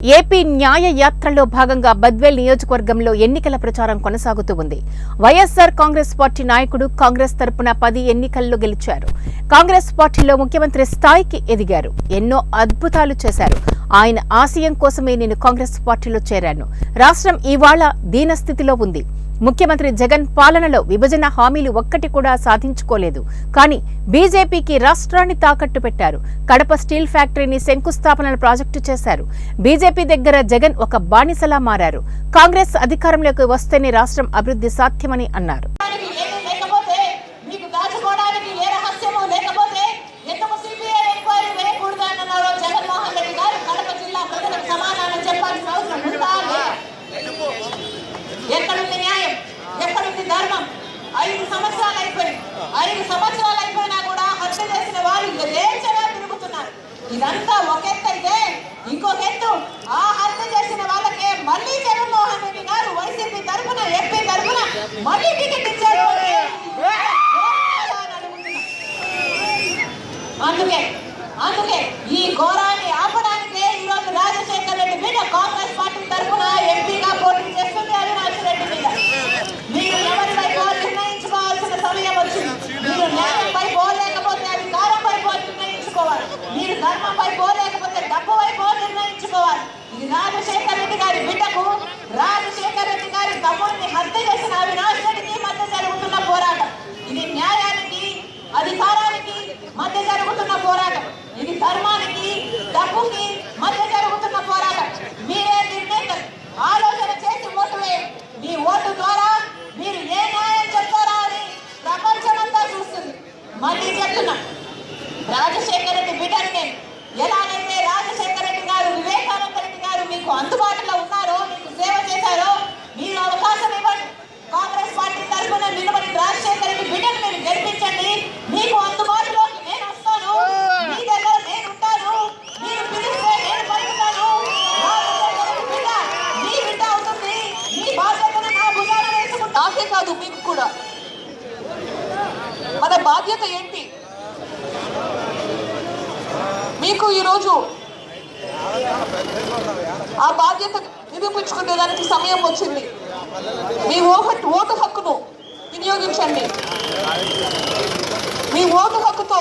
AP న్యాయ యాత్రలో భాగంగా బద్వేల్ నియోజకవర్గంలో ఎన్నికల ప్రచారం కొనసాగుతూ ఉంది. వైఎస్ఆర్ కాంగ్రెస్ పార్టీ నాయకుడు కాంగ్రెస్ తరపున 10 ఎన్నికల్లో గెలిచారు. కాంగ్రెస్ పార్టీలో ముఖ్యమంత్రి స్థాయికి ఎదిగారు. ఎన్నో అద్భుతాలు చేశారు. ఆయన ఆశయం కోసమే నేను కాంగ్రెస్ పార్టీలో చేరాను. రాష్ట్రం ఇవాళ దీనస్థితిలో ఉంది. ముఖ్యమంత్రి జగన్ పాలనలో విభజన హామీలు ఒక్కటి కూడా సాధించుకోలేదు. కానీ బీజేపీకి రాష్ట్రాన్ని తాకట్టు పెట్టారు. కడప స్టీల్ ఫ్యాక్టరీని శంకుస్థాపన ప్రాజెక్టు చేశారు. బీజేపీ దగ్గర జగన్ ఒక బానిసలా మారారు. కాంగ్రెస్ అధికారంలోకి వస్తేనే రాష్ట్రం అభివృద్ధి సాధ్యమని అన్నారు. ధర్మం 5 సంవత్సరాలు అయిపోయినా కూడా హత్య చేసిన వాళ్ళు యథేచ్ఛగా తిరుగుతున్నారు. ఇదంతా ఒక ఎత్తు అయితే ఇంకొక ఎత్తు ఆ హత్య చేసిన వాళ్ళకే మళ్ళీ జగన్మోహన్ రెడ్డి గారు వైసీపీ తరఫున ఎంపీ తరఫున మళ్ళీ టికెట్ ఇచ్చారు. అందుకే ఈ ఘోరాన్ని ఆపడానికే ఈరోజు రాజశేఖర్ రెడ్డి మీద కాంగ్రెస్ పార్టీ తరఫున ఎంపీగా పోటీ చేస్తుంది అవినాష్ రెడ్డి మీద. మీరు ఎవరి వైపు నిర్ణయించుకోవాల్సిన సమయం వచ్చింది. మీరు న్యాయంపై పోలేకపోతే అధికారంపై నిర్ణయించుకోవాలి. మీరు ధర్మంపై పోలేకపోతే డబ్బు వైపు నిర్ణయించుకోవాలి. ఇది రాజశేఖర్ రెడ్డి గారి బిడ్డకు రాజశేఖర్ రెడ్డి గారి తమ్ముడిని హత్య చేసిన అవినాష్ రెడ్డికి మధ్య జరుగుతున్న పోరాటం. ఇది న్యాయానికి అధికారానికి మధ్య జరుగుతున్న పోరాటం. ఇది ధర్మానికి డబ్బుకి మధ్య జరుగుతున్న పోరాటం. మీరే నిర్ణయం ఆలోచన చేసి ఓటు వేయండి. మీ ఓటు ద్వారా మీరు ఏ న్యాయం చెప్తారా అని ప్రపంచమంతా చూస్తుంది. మళ్ళీ చెప్తున్నా, రాజశేఖర రెడ్డి బిడ్డని నేను ఎలాగైతే రాజశేఖర రెడ్డి గారు వివేకానంద రెడ్డి గారు మీకు అందుబాటులో ఉన్నారో, మీకు సేవ చేశారో, మీరు అవకాశం ఇవ్వండి. కాంగ్రెస్ పార్టీ తరఫున నిలబడి రాజశేఖర రెడ్డి బిడ్డను మీరు గెలిపించండి. మీకు అందుబాటులోకి నేను వస్తాను. మీ దగ్గర నేను ఉంటాను. మీరు పిలిస్తే నేను పలుకుతాను. రాజశేఖర రెడ్డి బిడ్డ మీ బిడ్డ అవుతుంది. మీ బాధ్యతను నా భుజాన వేసుకుంటా. నాకే కాదు, మీకు కూడా. మన బాధ్యత ఏంటి? మీకు ఈరోజు ఆ బాధ్యత నిరూపించుకునే దానికి సమయం వచ్చింది. మీ ఓటు హక్కును వినియోగించండి. మీ ఓటు హక్కుతో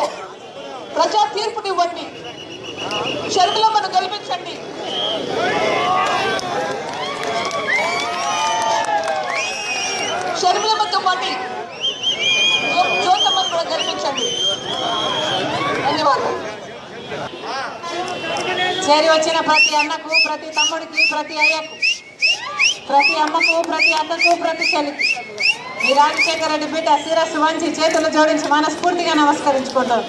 ప్రజా తీర్పునివ్వండి. షర్మిలమ్మను గెలిపించండి. షర్మిలమ్మతో పాటు జ్యోతమ్మను కూడా గెలిపించండి. ధన్యవాదాలు. చేరి వచ్చిన ప్రతి అన్నకు, ప్రతి తమ్ముడికి, ప్రతి అయ్యకు, ప్రతి అమ్మకు, ప్రతి అక్కకు, ప్రతి చెల్లికి ఈ రాజశేఖర రెడ్డి బిడ్డ శిరస్సు వంచి చేతులు జోడించి మనస్ఫూర్తిగా నమస్కరించుకుంటాం.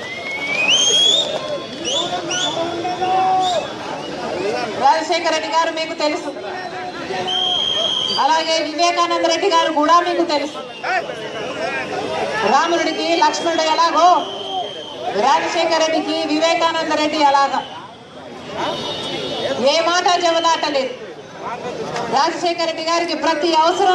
రాజశేఖర రెడ్డి గారు మీకు తెలుసు, అలాగే వివేకానంద రెడ్డి గారు కూడా మీకు తెలుసు. రాముడికి లక్ష్మణుడు ఎలాగో రాజశేఖర రెడ్డికి వివేకానంద రెడ్డి ఎలాగా ఏ మాట జవదాటలేదు. రాజశేఖర రెడ్డి గారికి ప్రతి అవసరం